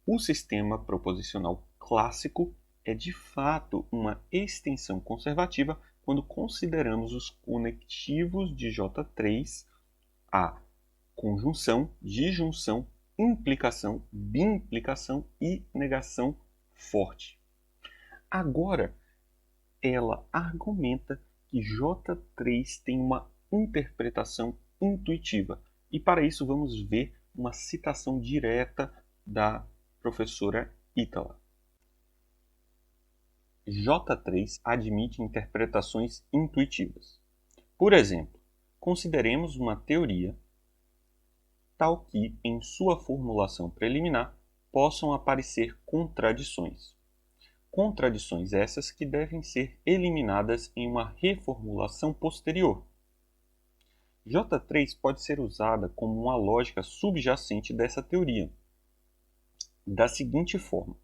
O sistema proposicional clássico é de fato uma extensão conservativa quando consideramos os conectivos de J3, a conjunção, disjunção, implicação, bimplicação e negação forte. Agora, ela argumenta que J3 tem uma interpretação intuitiva. E para isso vamos ver uma citação direta da professora Itala. J3 admite interpretações intuitivas. Por exemplo, consideremos uma teoria tal que, em sua formulação preliminar, possam aparecer contradições. Contradições essas que devem ser eliminadas em uma reformulação posterior. J3 pode ser usada como uma lógica subjacente dessa teoria, da seguinte forma.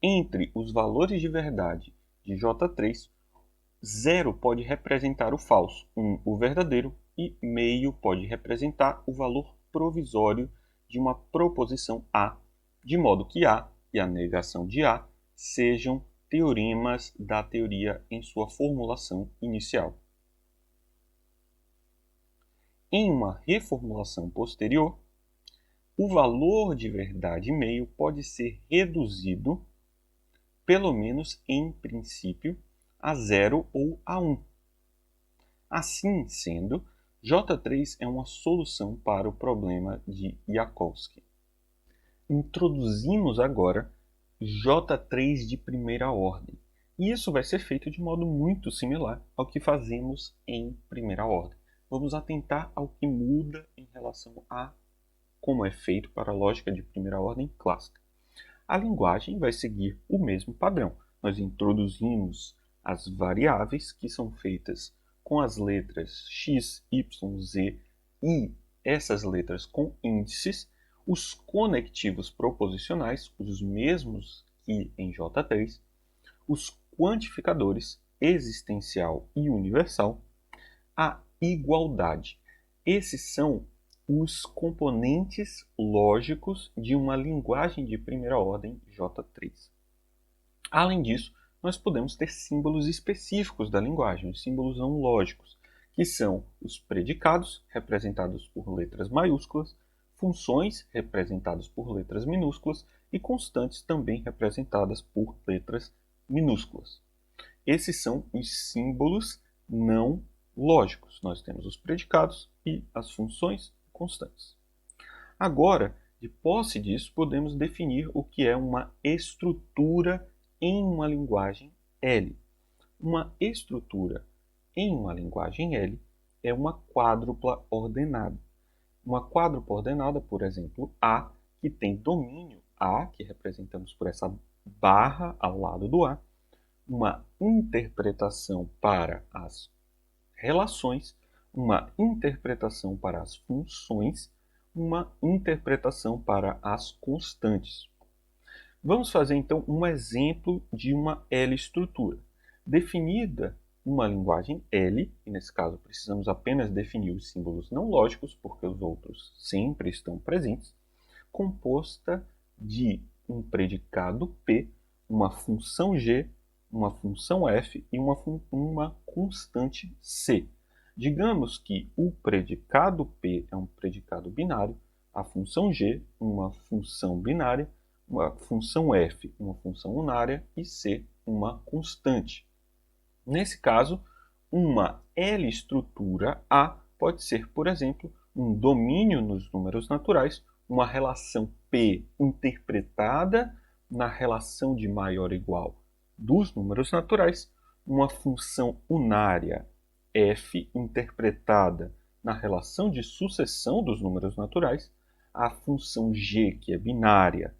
Entre os valores de verdade de J3, 0 pode representar o falso, 1 o verdadeiro, e meio pode representar o valor provisório de uma proposição A, de modo que A e a negação de A sejam teoremas da teoria em sua formulação inicial. Em uma reformulação posterior, o valor de verdade meio pode ser reduzido, pelo menos em princípio, a 0 ou a 1. Assim sendo, J3 é uma solução para o problema de Jakovsky. Introduzimos agora J3 de primeira ordem. E isso vai ser feito de modo muito similar ao que fazemos em primeira ordem. Vamos atentar ao que muda em relação a como é feito para a lógica de primeira ordem clássica. A linguagem vai seguir o mesmo padrão. Nós introduzimos as variáveis, que são feitas com as letras x, y, z e essas letras com índices, os conectivos proposicionais, os mesmos que em J3, os quantificadores existencial e universal, a igualdade. Esses são os componentes lógicos de uma linguagem de primeira ordem J3. Além disso, nós podemos ter símbolos específicos da linguagem, os símbolos não lógicos, que são os predicados, representados por letras maiúsculas, funções representadas por letras minúsculas e constantes também representadas por letras minúsculas. Esses são os símbolos não lógicos. Nós temos os predicados e as funções constantes. Agora, de posse disso, podemos definir o que é uma estrutura em uma linguagem L. Uma estrutura em uma linguagem L é uma quádrupla ordenada. Uma quádrupla ordenada, por exemplo, A, que tem domínio A, que representamos por essa barra ao lado do A, uma interpretação para as relações, uma interpretação para as funções, uma interpretação para as constantes. Vamos fazer então um exemplo de uma L-estrutura. Definida uma linguagem L, e nesse caso precisamos apenas definir os símbolos não lógicos, porque os outros sempre estão presentes, composta de um predicado P, uma função G, uma função F e uma constante C. Digamos que o predicado P é um predicado binário, a função G, uma função binária, uma função F, uma função unária e C, uma constante. Nesse caso, uma L-estrutura A pode ser, por exemplo, um domínio nos números naturais, uma relação P interpretada na relação de maior ou igual dos números naturais, uma função unária F interpretada na relação de sucessão dos números naturais, a função G, que é binária,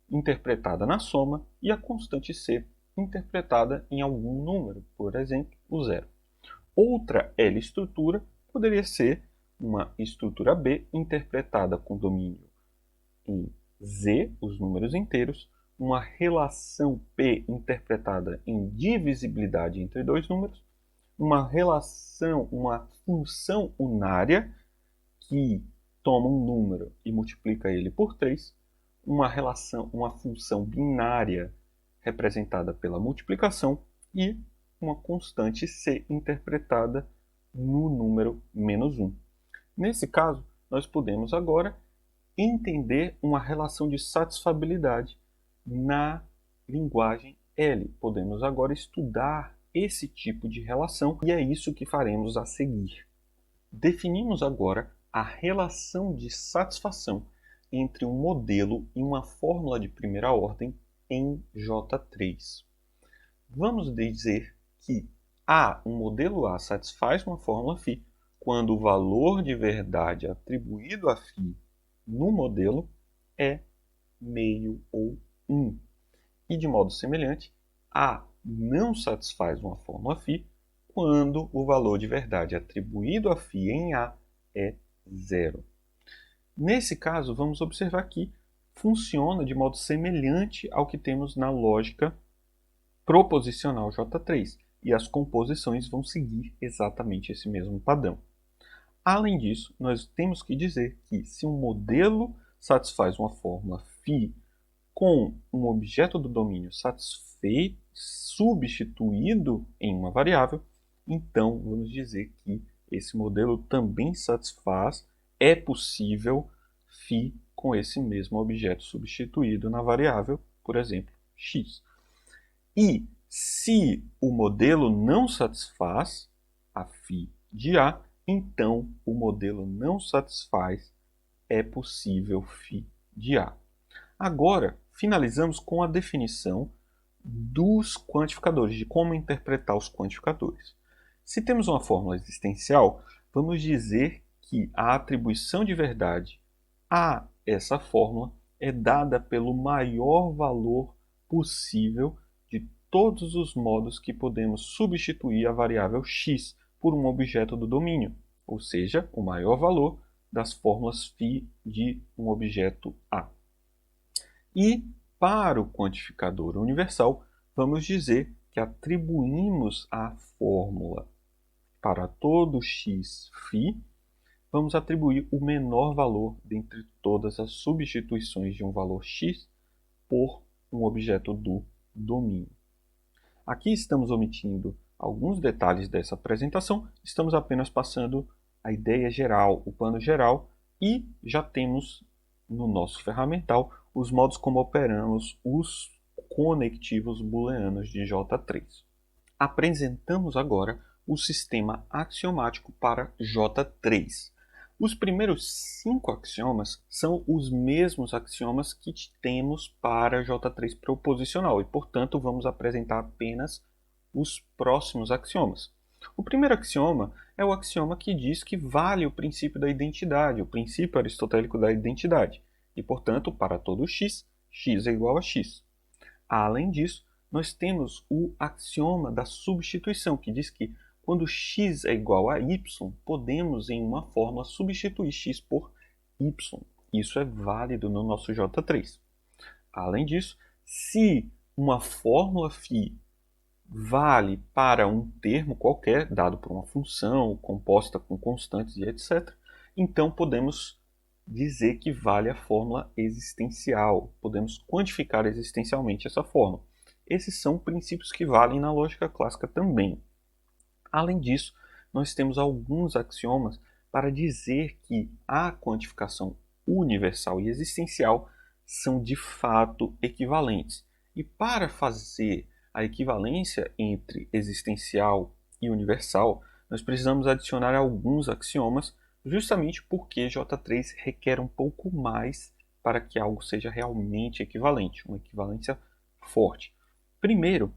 interpretada na soma, e a constante C, interpretada em algum número, por exemplo, o zero. Outra L-estrutura poderia ser uma estrutura B interpretada com domínio em Z, os números inteiros, uma relação P interpretada em divisibilidade entre dois números, uma função unária que toma um número e multiplica ele por 3, uma função binária representada pela multiplicação e uma constante C interpretada no número menos 1. Nesse caso, nós podemos agora entender uma relação de satisfabilidade na linguagem L. Podemos agora estudar esse tipo de relação e é isso que faremos a seguir. Definimos agora a relação de satisfação entre um modelo e uma fórmula de primeira ordem em J3. Vamos dizer que um modelo A satisfaz uma fórmula φ quando o valor de verdade atribuído a φ no modelo é meio ou 1. E de modo semelhante, A não satisfaz uma fórmula φ quando o valor de verdade atribuído a φ em A é 0. Nesse caso, vamos observar que funciona de modo semelhante ao que temos na lógica proposicional J3, e as composições vão seguir exatamente esse mesmo padrão. Além disso, nós temos que dizer que se um modelo satisfaz uma fórmula φ com um objeto do domínio substituído em uma variável, então vamos dizer que esse modelo também satisfaz, é possível, φ com esse mesmo objeto substituído na variável, por exemplo, x. E se o modelo não satisfaz a φ de A, então o modelo não satisfaz, é possível φ de A. Agora, finalizamos com a definição dos quantificadores, de como interpretar os quantificadores. Se temos uma fórmula existencial, vamos dizer que a atribuição de verdade a essa fórmula é dada pelo maior valor possível de todos os modos que podemos substituir a variável x por um objeto do domínio, ou seja, o maior valor das fórmulas φ de um objeto A. E para o quantificador universal, vamos dizer que atribuímos a fórmula para todo x φ, vamos atribuir o menor valor dentre todas as substituições de um valor x por um objeto do domínio. Aqui estamos omitindo alguns detalhes dessa apresentação, estamos apenas passando a ideia geral, o plano geral, E já temos no nosso ferramental os modos como operamos os conectivos booleanos de J3. Apresentamos agora o sistema axiomático para J3. Os primeiros 5 axiomas são os mesmos axiomas que temos para J3 proposicional e, portanto, vamos apresentar apenas os próximos axiomas. O primeiro axioma é o axioma que diz que vale o princípio da identidade, o princípio aristotélico da identidade, e, portanto, para todo x, x é igual a x. Além disso, nós temos o axioma da substituição, que diz que quando x é igual a y, podemos em uma fórmula substituir x por y. Isso é válido no nosso J3. Além disso, se uma fórmula φ vale para um termo qualquer, dado por uma função composta com constantes e etc., então podemos dizer que vale a fórmula existencial. Podemos quantificar existencialmente essa fórmula. Esses são princípios que valem na lógica clássica também. Além disso, nós temos alguns axiomas para dizer que a quantificação universal e existencial são de fato equivalentes. E para fazer a equivalência entre existencial e universal, nós precisamos adicionar alguns axiomas, justamente porque J3 requer um pouco mais para que algo seja realmente equivalente, uma equivalência forte. Primeiro,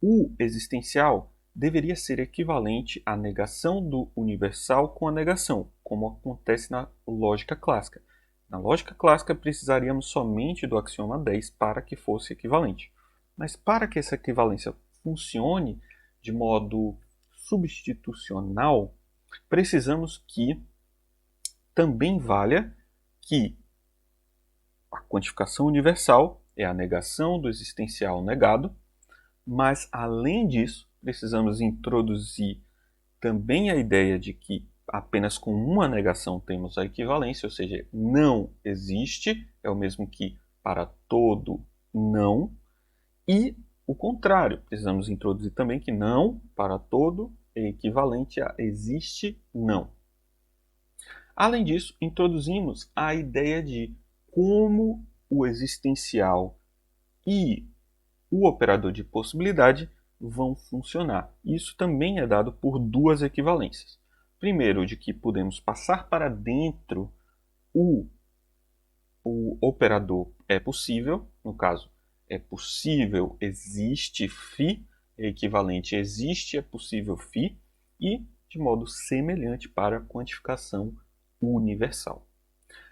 o existencial deveria ser equivalente à negação do universal com a negação, como acontece na lógica clássica. Na lógica clássica, precisaríamos somente do axioma 10 para que fosse equivalente. Mas para que essa equivalência funcione de modo substitucional, precisamos que também valha que a quantificação universal é a negação do existencial negado, mas além disso, precisamos introduzir também a ideia de que apenas com uma negação temos a equivalência, ou seja, não existe, é o mesmo que para todo não, e o contrário, precisamos introduzir também que não para todo é equivalente a existe não. Além disso, introduzimos a ideia de como o existencial e o operador de possibilidade vão funcionar. Isso também é dado por duas equivalências. Primeiro, de que podemos passar para dentro o operador é possível, no caso, é possível, existe, φ, é equivalente existe, é possível, φ, e de modo semelhante para a quantificação universal.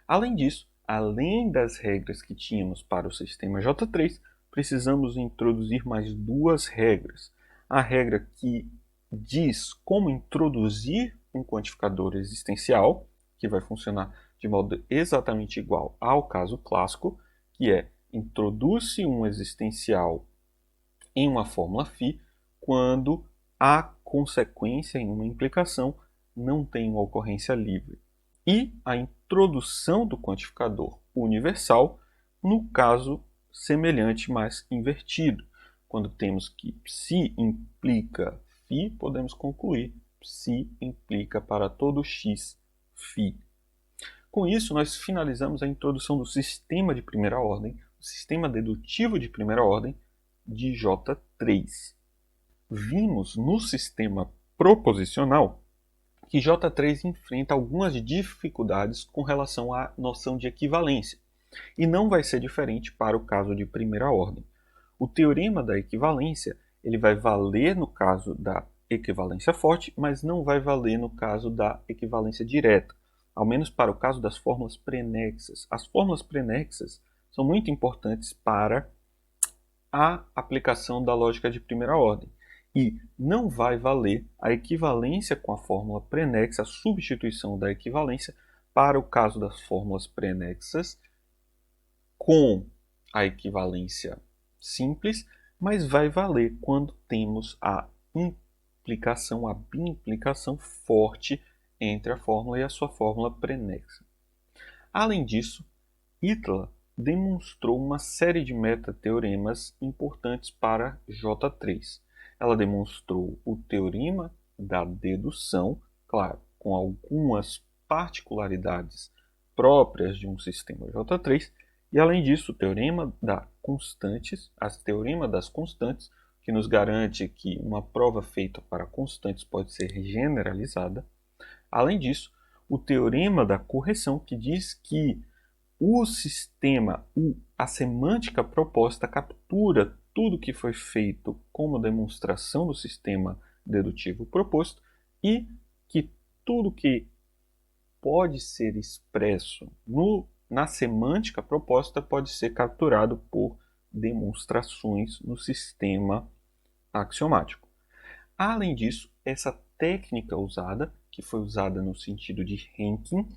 Além disso, além das regras que tínhamos para o sistema J3, precisamos introduzir mais duas regras. A regra que diz como introduzir um quantificador existencial, que vai funcionar de modo exatamente igual ao caso clássico, que é introduz-se um existencial em uma fórmula φ quando a consequência em uma implicação não tem uma ocorrência livre. E a introdução do quantificador universal no caso semelhante, mas invertido. Quando temos que psi implica φ, podemos concluir psi implica para todo x φ. Com isso, nós finalizamos a introdução do sistema de primeira ordem, o sistema dedutivo de primeira ordem de J3. Vimos no sistema proposicional que J3 enfrenta algumas dificuldades com relação à noção de equivalência, e não vai ser diferente para o caso de primeira ordem. O teorema da equivalência ele vai valer no caso da equivalência forte, mas não vai valer no caso da equivalência direta, ao menos para o caso das fórmulas prenexas. As fórmulas prenexas são muito importantes para a aplicação da lógica de primeira ordem. E não vai valer a equivalência com a fórmula prenexa, a substituição da equivalência para o caso das fórmulas prenexas com a equivalência simples, mas vai valer quando temos a implicação, a bimplicação forte entre a fórmula e a sua fórmula prenexa. Além disso, Itala demonstrou uma série de metateoremas importantes para J3. Ela demonstrou o teorema da dedução, claro, com algumas particularidades próprias de um sistema J3, e além disso, o teorema das constantes, que nos garante que uma prova feita para constantes pode ser generalizada. Além disso, o teorema da correção, que diz que a semântica proposta captura tudo que foi feito como demonstração do sistema dedutivo proposto e que tudo que pode ser expresso na semântica proposta pode ser capturado por demonstrações no sistema axiomático. Além disso, essa técnica usada, que foi usada no sentido de ranking,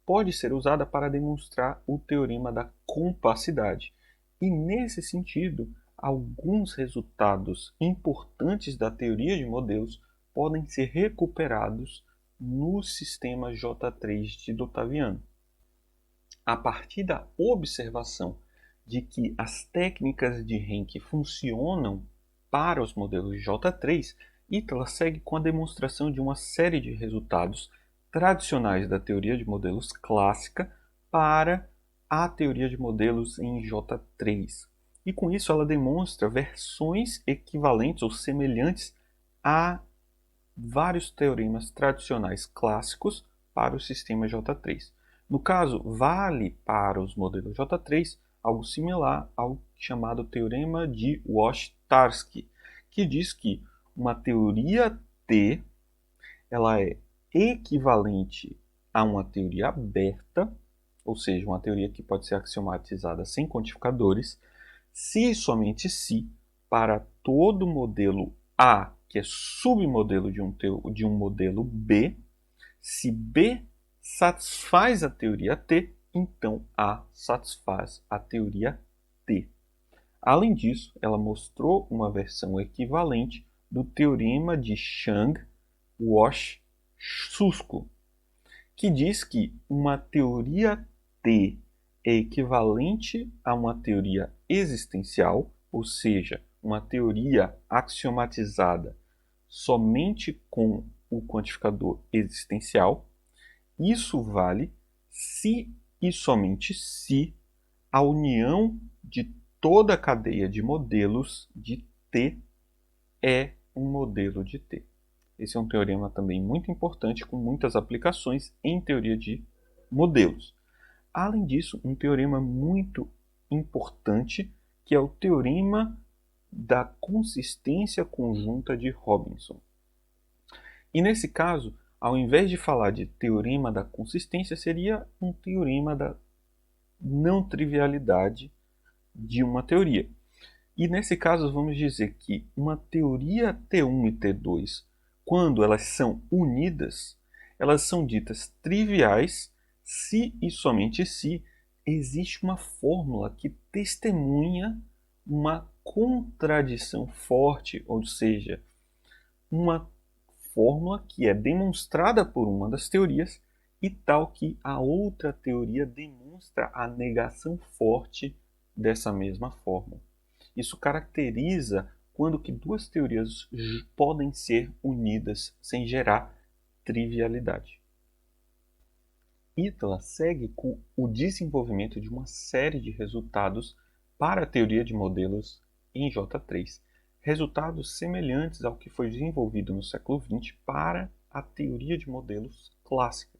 pode ser usada para demonstrar o teorema da compacidade. E nesse sentido, alguns resultados importantes da teoria de modelos podem ser recuperados no sistema J3 de Dottaviano. A partir da observação de que as técnicas de ranking funcionam para os modelos J3, Itala segue com a demonstração de uma série de resultados tradicionais da teoria de modelos clássica para a teoria de modelos em J3. E com isso ela demonstra versões equivalentes ou semelhantes a vários teoremas tradicionais clássicos para o sistema J3. No caso, vale para os modelos J3 algo similar ao chamado teorema de Wash-Tarski, que diz que uma teoria T ela é equivalente a uma teoria aberta, ou seja, uma teoria que pode ser axiomatizada sem quantificadores, se e somente se, para todo modelo A, que é submodelo de um modelo B, se B satisfaz a teoria T, então A satisfaz a teoria T. Além disso, ela mostrou uma versão equivalente do teorema de Chang-Wash-Susko, que diz que uma teoria T é equivalente a uma teoria existencial, ou seja, uma teoria axiomatizada somente com o quantificador existencial. Isso vale se e somente se a união de toda a cadeia de modelos de T é um modelo de T. Esse é um teorema também muito importante, com muitas aplicações em teoria de modelos. Além disso, um teorema muito importante, que é o teorema da consistência conjunta de Robinson. E nesse caso, ao invés de falar de teorema da consistência, seria um teorema da não trivialidade de uma teoria. E nesse caso, vamos dizer que uma teoria T1 e T2, quando elas são unidas, elas são ditas triviais se e somente se existe uma fórmula que testemunha uma contradição forte, ou seja, uma fórmula que é demonstrada por uma das teorias e tal que a outra teoria demonstra a negação forte dessa mesma fórmula. Isso caracteriza quando que duas teorias podem ser unidas sem gerar trivialidade. Itala segue com o desenvolvimento de uma série de resultados para a teoria de modelos em J3, resultados semelhantes ao que foi desenvolvido no século XX para a teoria de modelos clássica.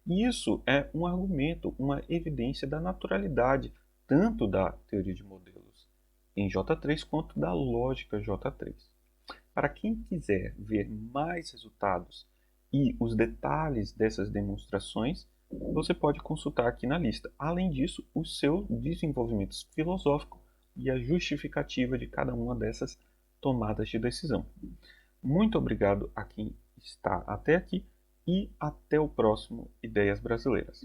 E isso é um argumento, uma evidência da naturalidade tanto da teoria de modelos em J3 quanto da lógica J3. Para quem quiser ver mais resultados e os detalhes dessas demonstrações, você pode consultar aqui na lista. Além disso, o seu desenvolvimento filosófico e a justificativa de cada uma dessas tomadas de decisão. Muito obrigado a quem está até aqui e até o próximo Ideias Brasileiras.